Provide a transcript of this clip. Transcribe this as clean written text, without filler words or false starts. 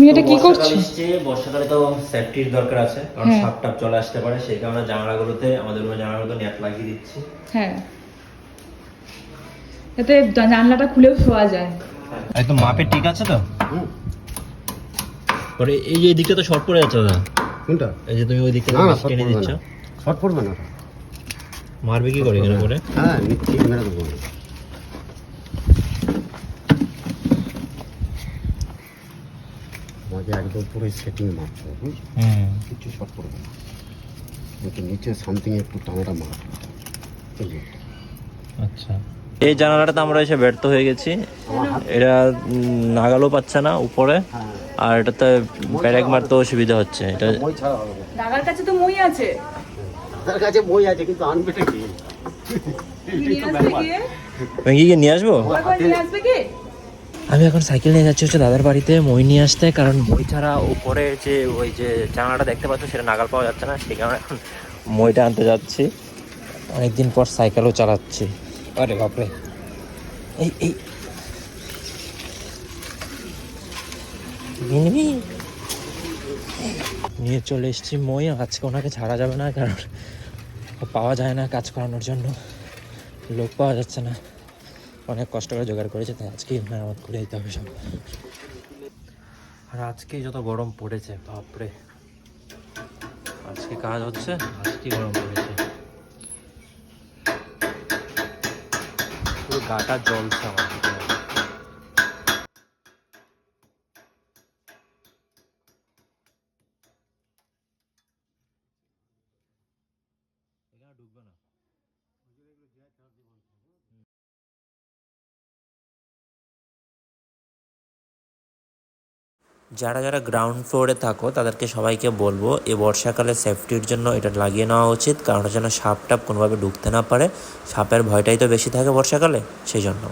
তুমি এটা কি করছো? বর্ষাকালে তো সেফটির দরকার আছে, কারণ সাপ টাপ চলে আসতে পারে, সেই কারণে জানালাগুলোতে আমাদের রুমে জানালাগুলোতে নেট লাগিয়ে দিচ্ছি। হ্যাঁ, এতে জানলাটা খুলেও শোয়া যায়। একদম মাপে ঠিক আছে তো? পরে এই যে দিকটা তো শর্ট পড়ে যাচ্ছে দাদা। কোনটা? এই যে তুমি ওই দিকটা টেনে দিচ্ছ, শর্ট পড়বে না। মারবে কি করে এখানে করে? হ্যাঁ, ঠিক মেরে দেবো। আমাকে একদম পুরো সেটিং মারতে হবে, কিছু শর্ট পড়বে না, কিন্তু নিচে সামথিং একটু টানাটা মারতে হবে। আচ্ছা, এই জানালাটা তো আমরা এসে ব্যর্থ হয়ে গেছি। এটা নাগালও পাচ্ছে না উপরে, আর এটাতে ব্যারেক মারতে অসুবিধা হচ্ছে। এটা মই ছাড়া হবে না। দাদার কাছে তো মই আছে। তার কাছে বই আছে, কিন্তু আনবেটা কি? ভেঙে নিয়ে আসবো। নিয়ে আসবে কি? আমি এখন সাইকেল নিয়ে যাচ্ছি হচ্ছে দাদার বাড়িতে মই নিয়ে আসতে, কারণ মই ছাড়া উপরে যে ওই যে জানালাটা দেখতে পাচ্ছ সেটা নাগাল পাওয়া যাচ্ছে না, সেই কারণে এখন মইটা আনতে যাচ্ছি। অনেকদিন পর সাইকেলও চালাচ্ছি। আরে বাপরে, এই এই নিয়ে চলে এসেছি মই। আজকে ওনাকে ছাড়া যাবে না, কারণ পাওয়া যায় না কাজ করানোর জন্য, লোক পাওয়া যাচ্ছে না। অনেক কষ্ট করে জোগাড় করেছে, তাই আজকেই মেরামত করে দিতে হবে সব। আর আজকে যত গরম পড়েছে বাপরে, আজকে কাজ হচ্ছে, আজকে গরম পড়েছে, পুরো গাটা জ্বলছে আমার। ঢুকবে না। যারা যারা গ্রাউন্ড ফ্লোরে থাকো তাদেরকে সবাইকে বলবো এই বর্ষাকালে সেফটির জন্য এটা লাগিয়ে নেওয়া উচিত, কারণ যেন সাপ টাপ কোনোভাবে ঢুকতে না পারে। সাপের ভয়টাই তো বেশি থাকে বর্ষাকালে, সেই জন্য।